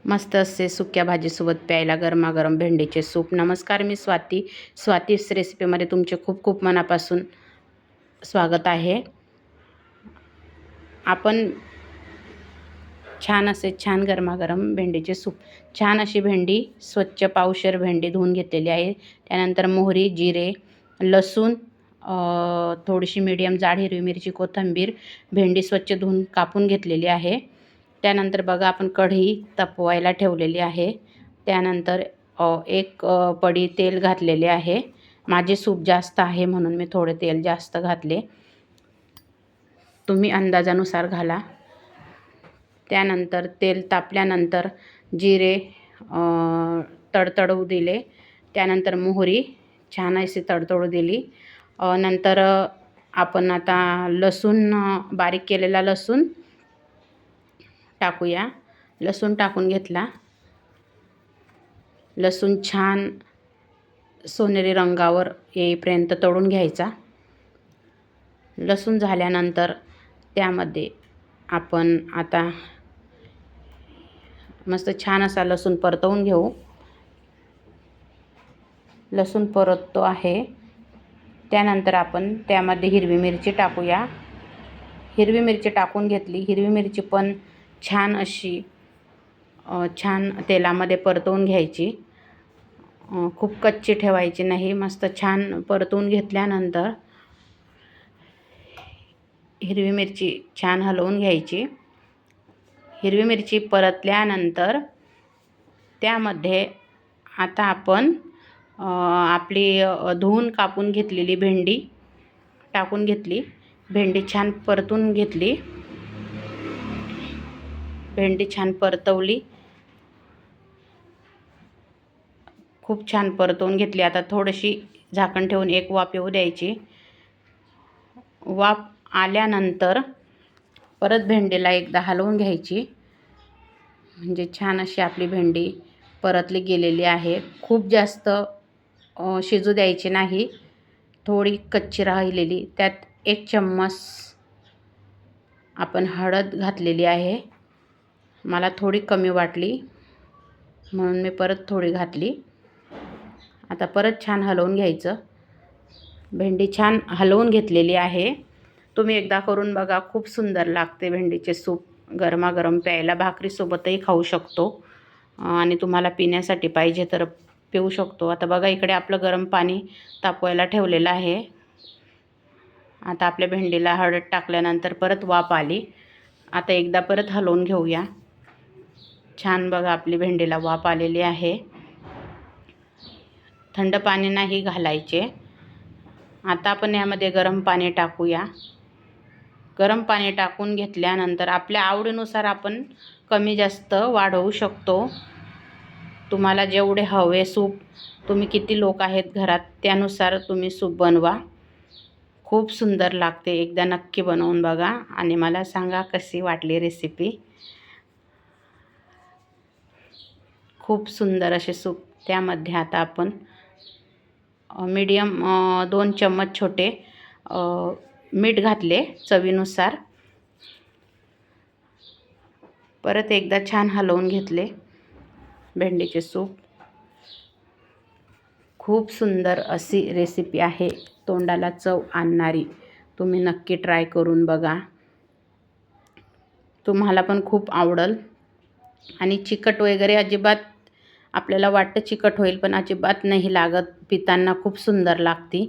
मस्त असे सुक्या भाजीसोबत प्यायला गरमागरम भेंडीचे सूप. नमस्कार, मी स्वातीस रेसिपीमध्ये तुमचे खूप खूप मनापासून स्वागत आहे. आपण छान गरमागरम भेंडीचे सूप. छान अशी भेंडी स्वच्छ पावशेर भेंडी धुवून घेतलेली आहे. त्यानंतर मोहरी, जिरे, लसूण, थोडीशी मीडियम जाड हिरवी मिरची, कोथिंबीर, भेंडी स्वच्छ धुवून कापून घेतलेली आहे. त्यानंतर बघा आपण कढई तापवायला ठेवलेली आहे. त्यानंतर एक पडी तेल घातलेले आहे. माझे सूप जास्त आहे म्हणून मी थोडे तेल जास्त घातले. तुम्ही अंदाजानुसार घाला. त्यानंतर तेल तापल्यानंतर जिरे तडतडू दिले. त्यानंतर मोहरी छान अशी तडतडू दिली. नंतर आपण आता लसूण, बारीक केलेला लसूण टाकूया. लसूण टाकून घेतला. लसूण छान सोनेरी रंगावर येईपर्यंत तळून घ्यायचा. लसूण झाल्यानंतर त्यामध्ये आपण आता मस्त छान असा लसूण परतवून घेऊ. लसूण परततो आहे. त्यानंतर आपण त्यामध्ये हिरवी मिरची टाकूया. हिरवी मिरची टाकून घेतली. हिरवी मिरची पण छान अशी छान तेलामध्ये परतवून घ्यायची. खूप कच्ची ठेवायची नाही. मस्त छान परतवून घेतल्यानंतर हिरवी मिरची छान हलवून घ्यायची. हिरवी मिरची परतल्यानंतर त्यामध्ये आता आपण आपली धुवून कापून घेतलेली भेंडी टाकून घेतली. भेंडी छान परतून घेतली. भेंडी छान परतवली. खूप छान परतवून घेतली. आता थोडीशी झाकण ठेवून एक वाफ येऊ द्यायची. वाफ आल्यानंतर परत भेंडीला एकदा हलवून घ्यायची. म्हणजे छान अशी आपली भेंडी परतली गेलेली आहे. खूप जास्त शिजू द्यायची नाही. थोडी कच्ची राहिलेली. त्यात 1 चम्मच आपण हळद घातलेली आहे. मला थोडी कमी वाटली म्हणून मी परत थोडी घातली. आता परत छान हलवून घ्यायचं. भेंडी छान हलवून घेतलेली आहे. तुम्ही एकदा करून बघा. खूप सुंदर लागते भेंडीचे सूप. गरमागरम प्यायला भाकरीसोबतही खाऊ शकतो आणि तुम्हाला पिण्यासाठी पाहिजे तर पिऊ शकतो. आता बघा इकडे आपलं गरम पाणी तापवायला ठेवलेलं आहे. आता आपल्या भेंडीला हळद टाकल्यानंतर परत वाफ आली. आता एकदा परत हलवून घेऊया. छान बघा आपली भेंडीला वाफ आलेली आहे. थंड पाणी नाही घालायचे. आता आपण यामध्ये गरम पाणी टाकूया. गरम पाणी टाकून घेतल्यानंतर आपल्या आवडीनुसार आपण कमी जास्त वाढवू शकतो. तुम्हाला जेवढे हवे सूप, तुम्ही किती लोक आहेत घरात त्यानुसार तुम्ही सूप बनवा. खूप सुंदर लागते. एकदा नक्की बनवून बघा आणि मला सांगा कशी वाटली रेसिपी. खूप सुंदर असे सूप. त्यामध्ये आता आपण मीडियम 2 चम्मच छोटे मीठ घातले चवीनुसार. परत एकदा छान हलवून घेतले. भेंडीचे सूप खूप सुंदर अशी रेसिपी आहे. तोंडाला चव आणणारी. तुम्ही नक्की ट्राय करून बघा. तुम्हाला पण खूप आवडेल. आणि चिकट वगैरे अजिबात, आपल्याला वाटतं चिकट होईल पण अजिबात नाही लागत. पितांना खूप सुंदर लागते.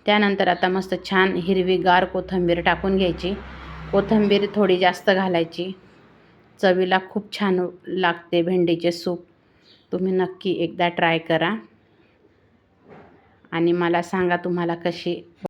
त्यानंतर आता मस्त छान हिरवीगार कोथिंबीर टाकून घ्यायची. कोथिंबीर थोडी जास्त घालायची. चवीला खूप छान लागते भेंडीचे सूप. तुम्ही नक्की एकदा ट्राय करा आणि मला सांगा तुम्हाला कशी